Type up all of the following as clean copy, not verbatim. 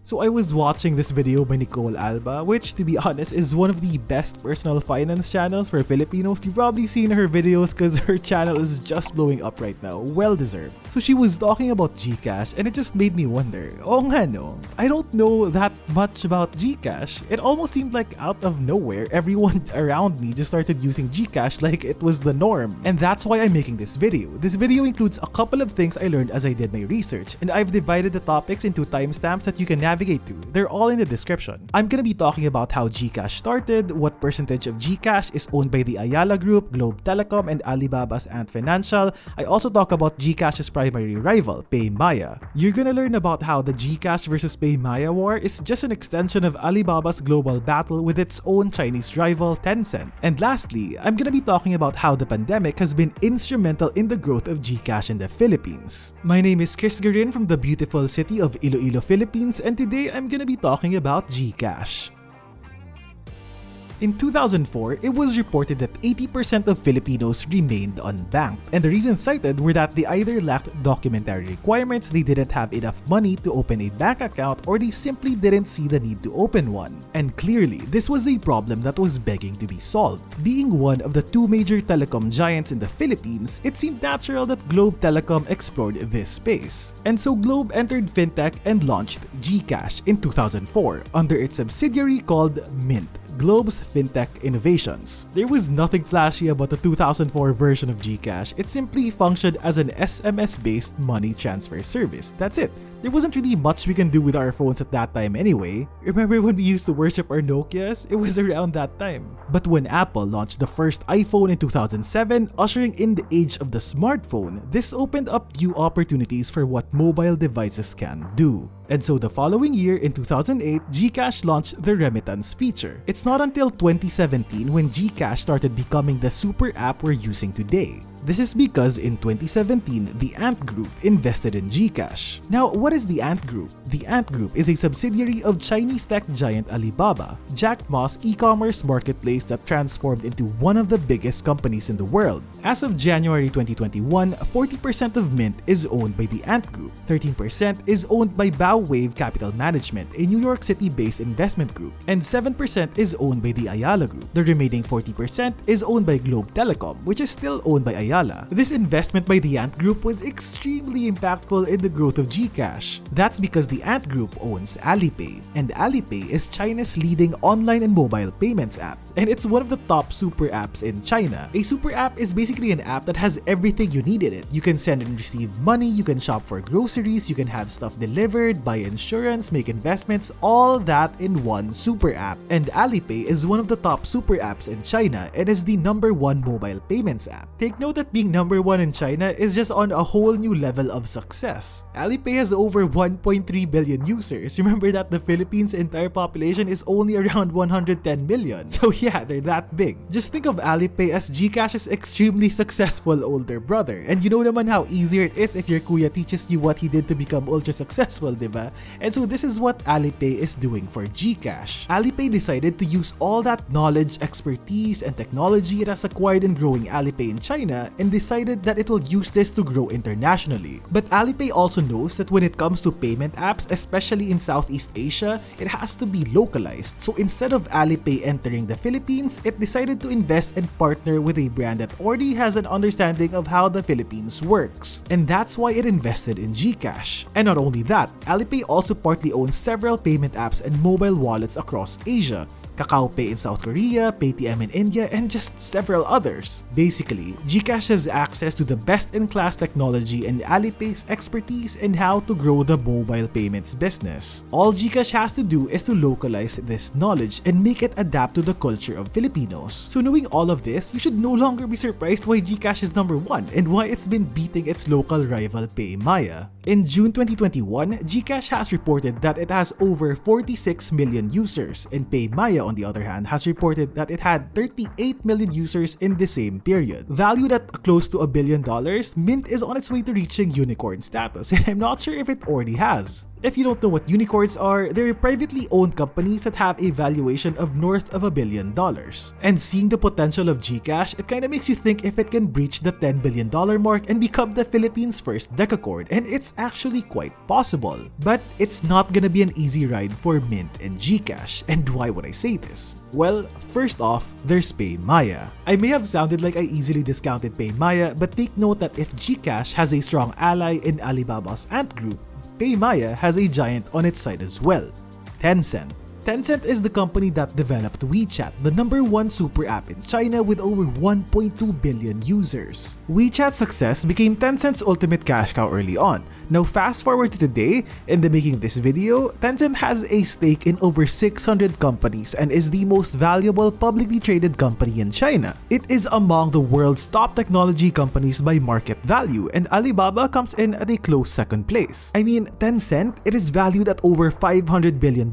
So I was watching this video by Nicole Alba, which to be honest is one of the best personal finance channels for Filipinos. You've probably seen her videos because her channel is just blowing up right now, well deserved. So she was talking about GCash and it just made me wonder, oh nga no, I don't know that much about GCash. It almost seemed like out of nowhere, everyone around me just started using GCash like it was the norm. And that's why I'm making this video. This video includes a couple of things I learned as I did my research, and I've divided the topics into timestamps that you can navigate to. They're all in the description. I'm gonna be talking about how GCash started, what percentage of GCash is owned by the Ayala Group, Globe Telecom, and Alibaba's Ant Financial. I also talk about GCash's primary rival, Paymaya. You're gonna learn about how the GCash versus Paymaya war is just an extension of Alibaba's global battle with its own Chinese rival, Tencent. And lastly, I'm gonna be talking about how the pandemic has been instrumental in the growth of GCash in the Philippines. My name is Chris Garin from the beautiful city of Iloilo, Philippines, and today I'm gonna be talking about GCash. In 2004, it was reported that 80% of Filipinos remained unbanked, and the reasons cited were that they either lacked documentary requirements, they didn't have enough money to open a bank account, or they simply didn't see the need to open one. And clearly, this was a problem that was begging to be solved. Being one of the two major telecom giants in the Philippines, it seemed natural that Globe Telecom explored this space. And so Globe entered Fintech and launched GCash in 2004 under its subsidiary called Mynt, Globe's Fintech Innovations. There was nothing flashy about the 2004 version of GCash. It simply functioned as an SMS-based money transfer service. That's it. There wasn't really much we can do with our phones at that time anyway. Remember when we used to worship our Nokias? It was around that time. But when Apple launched the first iPhone in 2007, ushering in the age of the smartphone, this opened up new opportunities for what mobile devices can do. And so the following year, in 2008, GCash launched the remittance feature. It's not until 2017 when GCash started becoming the super app we're using today. This is because in 2017, the Ant Group invested in GCash. Now, what is the Ant Group? The Ant Group is a subsidiary of Chinese tech giant Alibaba, Jack Ma's e-commerce marketplace that transformed into one of the biggest companies in the world. As of January 2021, 40% of Mynt is owned by the Ant Group, 13% is owned by Bow Wave Capital Management, a New York City-based investment group, and 7% is owned by the Ayala Group. The remaining 40% is owned by Globe Telecom, which is still owned by Ayala. This investment by the Ant Group was extremely impactful in the growth of GCash. That's because the Ant Group owns Alipay, and Alipay is China's leading online and mobile payments app, and it's one of the top super apps in China. A super app is basically an app that has everything you need in it. You can send and receive money, you can shop for groceries, you can have stuff delivered, buy insurance, make investments, all that in one super app. And Alipay is one of the top super apps in China and is the #1 mobile payments app. Take note that being #1 in China is just on a whole new level of success. Alipay has over 1.3 billion users. Remember that the Philippines' entire population is only around 110 million. So yeah, they're that big. Just think of Alipay as GCash's extremely successful older brother. And you know naman how easier it is if your kuya teaches you what he did to become ultra successful, diba? And so this is what Alipay is doing for GCash. Alipay decided to use all that knowledge, expertise, and technology it has acquired in growing Alipay in China and decided that it will use this to grow internationally. But Alipay also knows that when it comes to payment apps, especially in Southeast Asia, it has to be localized. So instead of Alipay entering the Philippines, it decided to invest and partner with a brand that already has an understanding of how the Philippines works. And that's why it invested in GCash. And not only that, Alipay also partly owns several payment apps and mobile wallets across Asia. KakaoPay in South Korea, Paytm in India, and just several others. Basically, GCash has access to the best-in-class technology and Alipay's expertise in how to grow the mobile payments business. All GCash has to do is to localize this knowledge and make it adapt to the culture of Filipinos. So knowing all of this, you should no longer be surprised why GCash is #1 and why it's been beating its local rival Paymaya. In June 2021, GCash has reported that it has over 46 million users, and Paymaya, on the other hand, has reported that it had 38 million users in the same period. Valued at close to $1 billion, Mynt is on its way to reaching unicorn status, and I'm not sure if it already has. If you don't know what unicorns are, they're privately owned companies that have a valuation of north of $1 billion. And seeing the potential of GCash, it kinda makes you think if it can breach the $10 billion mark and become the Philippines' first decacorn, and it's actually quite possible. But it's not gonna be an easy ride for Mynt and GCash. And why would I say this? Well, first off, there's Paymaya. I may have sounded like I easily discounted Paymaya, but take note that if GCash has a strong ally in Alibaba's Ant Group, Paymaya has a giant on its side as well, Tencent. Tencent is the company that developed WeChat, the #1 super app in China with over 1.2 billion users. WeChat's success became Tencent's ultimate cash cow early on. Now fast forward to today, in the making of this video, Tencent has a stake in over 600 companies and is the most valuable publicly traded company in China. It is among the world's top technology companies by market value, and Alibaba comes in at a close second place. I mean, Tencent, it is valued at over $500 billion,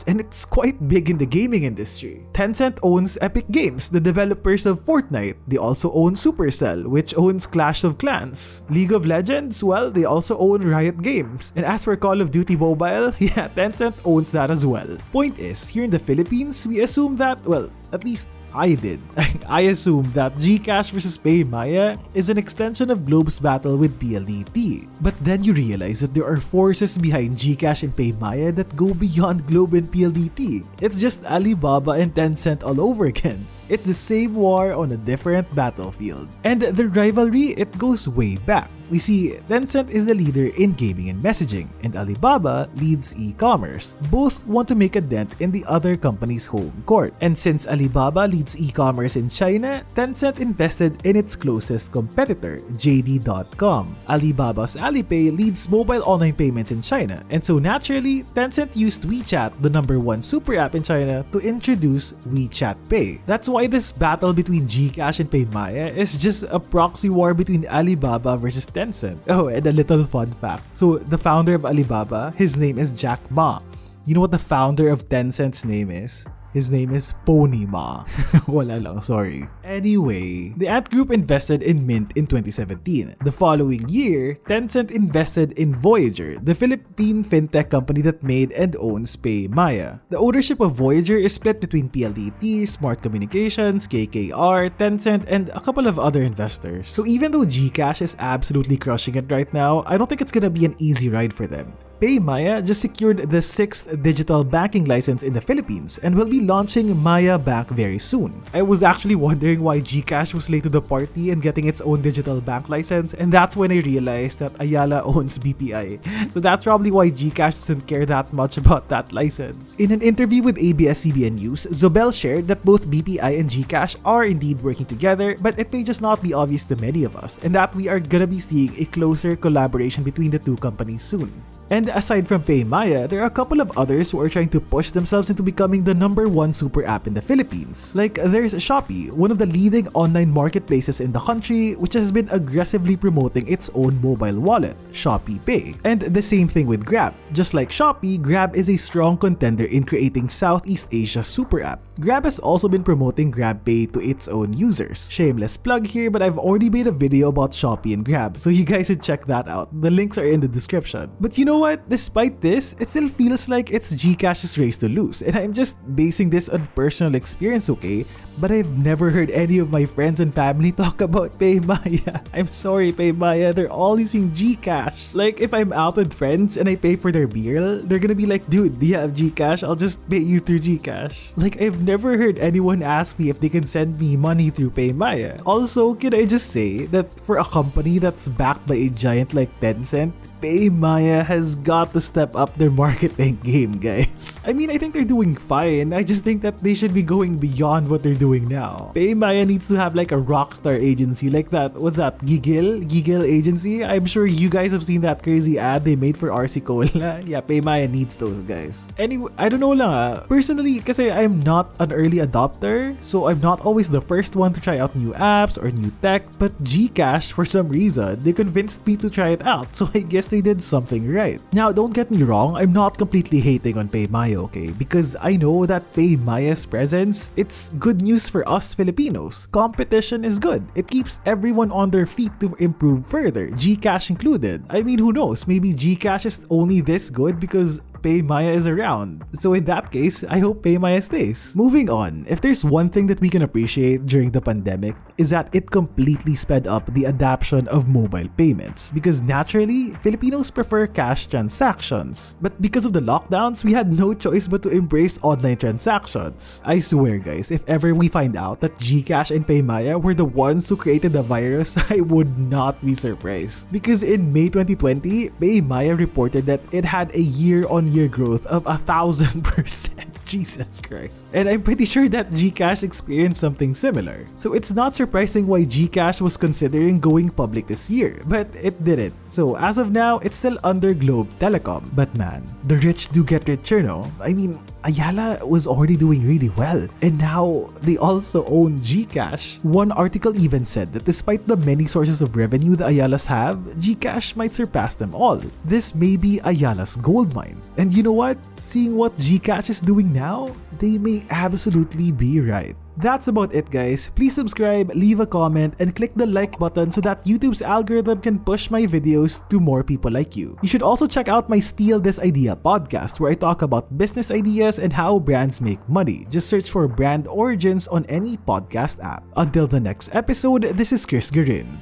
and it's quite big in the gaming industry. Tencent owns Epic Games, the developers of Fortnite. They also own Supercell, which owns Clash of Clans. League of Legends, well, they also own Riot Games. And as for Call of Duty Mobile, yeah, Tencent owns that as well. Point is, here in the Philippines, we assume that, well, at least I did. I assumed that GCash versus Paymaya is an extension of Globe's battle with PLDT. But then you realize that there are forces behind GCash and Paymaya that go beyond Globe and PLDT. It's just Alibaba and Tencent all over again. It's the same war on a different battlefield. And the rivalry, it goes way back. We see Tencent is the leader in gaming and messaging, and Alibaba leads e-commerce. Both want to make a dent in the other company's home court. And since Alibaba leads e-commerce in China, Tencent invested in its closest competitor, JD.com. Alibaba's Alipay leads mobile online payments in China, and so naturally, Tencent used WeChat, the #1 super app in China, to introduce WeChat Pay. That's why this battle between GCash and Paymaya is just a proxy war between Alibaba versus Tencent. Oh, and a little fun fact. So, the founder of Alibaba, his name is Jack Ma. You know what the founder of Tencent's name is? His name is Pony Ma. Wala lang, sorry. Anyway, the Ant Group invested in Mynt in 2017. The following year, Tencent invested in Voyager, the Philippine fintech company that made and owns Paymaya. The ownership of Voyager is split between PLDT, Smart Communications, KKR, Tencent, and a couple of other investors. So even though GCash is absolutely crushing it right now, I don't think it's gonna be an easy ride for them. Paymaya just secured the 6th digital banking license in the Philippines and will be launching Maya Bank very soon. I was actually wondering why GCash was late to the party and getting its own digital bank license, and that's when I realized that Ayala owns BPI. So that's probably why GCash doesn't care that much about that license. In an interview with ABS-CBN News, Zobel shared that both BPI and GCash are indeed working together, but it may just not be obvious to many of us, and that we are gonna be seeing a closer collaboration between the two companies soon. And aside from Paymaya, there are a couple of others who are trying to push themselves into becoming the #1 super app in the Philippines. Like there's Shopee, one of the leading online marketplaces in the country, which has been aggressively promoting its own mobile wallet, Shopee Pay. And the same thing with Grab. Just like Shopee, Grab is a strong contender in creating Southeast Asia's super app. Grab has also been promoting GrabPay to its own users. Shameless plug here, but I've already made a video about Shopee and Grab, so you guys should check that out. The links are in the description. But you know what? Despite this, it still feels like it's GCash's race to lose, and I'm just basing this on personal experience, okay? But I've never heard any of my friends and family talk about Paymaya. I'm sorry, Paymaya, they're all using GCash. Like, if I'm out with friends and I pay for their beer, they're gonna be like, dude, do you have GCash? I'll just pay you through GCash. Like, I've never heard anyone ask me if they can send me money through Paymaya. Also, can I just say that for a company that's backed by a giant like Tencent, Paymaya has got to step up their marketing game, guys. I mean, I think they're doing fine. I just think that they should be going beyond what they're doing now. Paymaya needs to have like a rockstar agency like that. What's that? Gigil agency? I'm sure you guys have seen that crazy ad they made for RC Cola. Yeah, Paymaya needs those, guys. Anyway, I don't know lang. Personally, kasi I'm not an early adopter, so I'm not always the first one to try out new apps or new tech, but GCash, for some reason, they convinced me to try it out. So I guess they did something right. right. Now, don't get me wrong, I'm not completely hating on Paymaya, okay? Because I know that Paymaya's presence, it's good news for us Filipinos. Competition is good. It keeps everyone on their feet to improve further, GCash included. I mean, who knows? Maybe GCash is only this good because Paymaya is around. So in that case, I hope Paymaya stays. Moving on, if there's one thing that we can appreciate during the pandemic is that it completely sped up the adoption of mobile payments because naturally, Filipinos prefer cash transactions. But because of the lockdowns, we had no choice but to embrace online transactions. I swear guys, if ever we find out that GCash and Paymaya were the ones who created the virus, I would not be surprised. Because in May 2020, Paymaya reported that it had a year-on-year growth of 1,000%. Jesus Christ. And I'm pretty sure that GCash experienced something similar. So it's not surprising why GCash was considering going public this year, but it didn't. So as of now, it's still under Globe Telecom. But man, the rich do get richer, no? I mean, Ayala was already doing really well, and now they also own GCash. One article even said that despite the many sources of revenue the Ayalas have, GCash might surpass them all. This may be Ayala's goldmine. And you know what? Seeing what GCash is doing now, they may absolutely be right. That's about it guys. Please subscribe, leave a comment, and click the like button so that YouTube's algorithm can push my videos to more people like you. You should also check out my Steal This Idea podcast where I talk about business ideas and how brands make money. Just search for Brand Origins on any podcast app. Until the next episode, this is Chris Garin.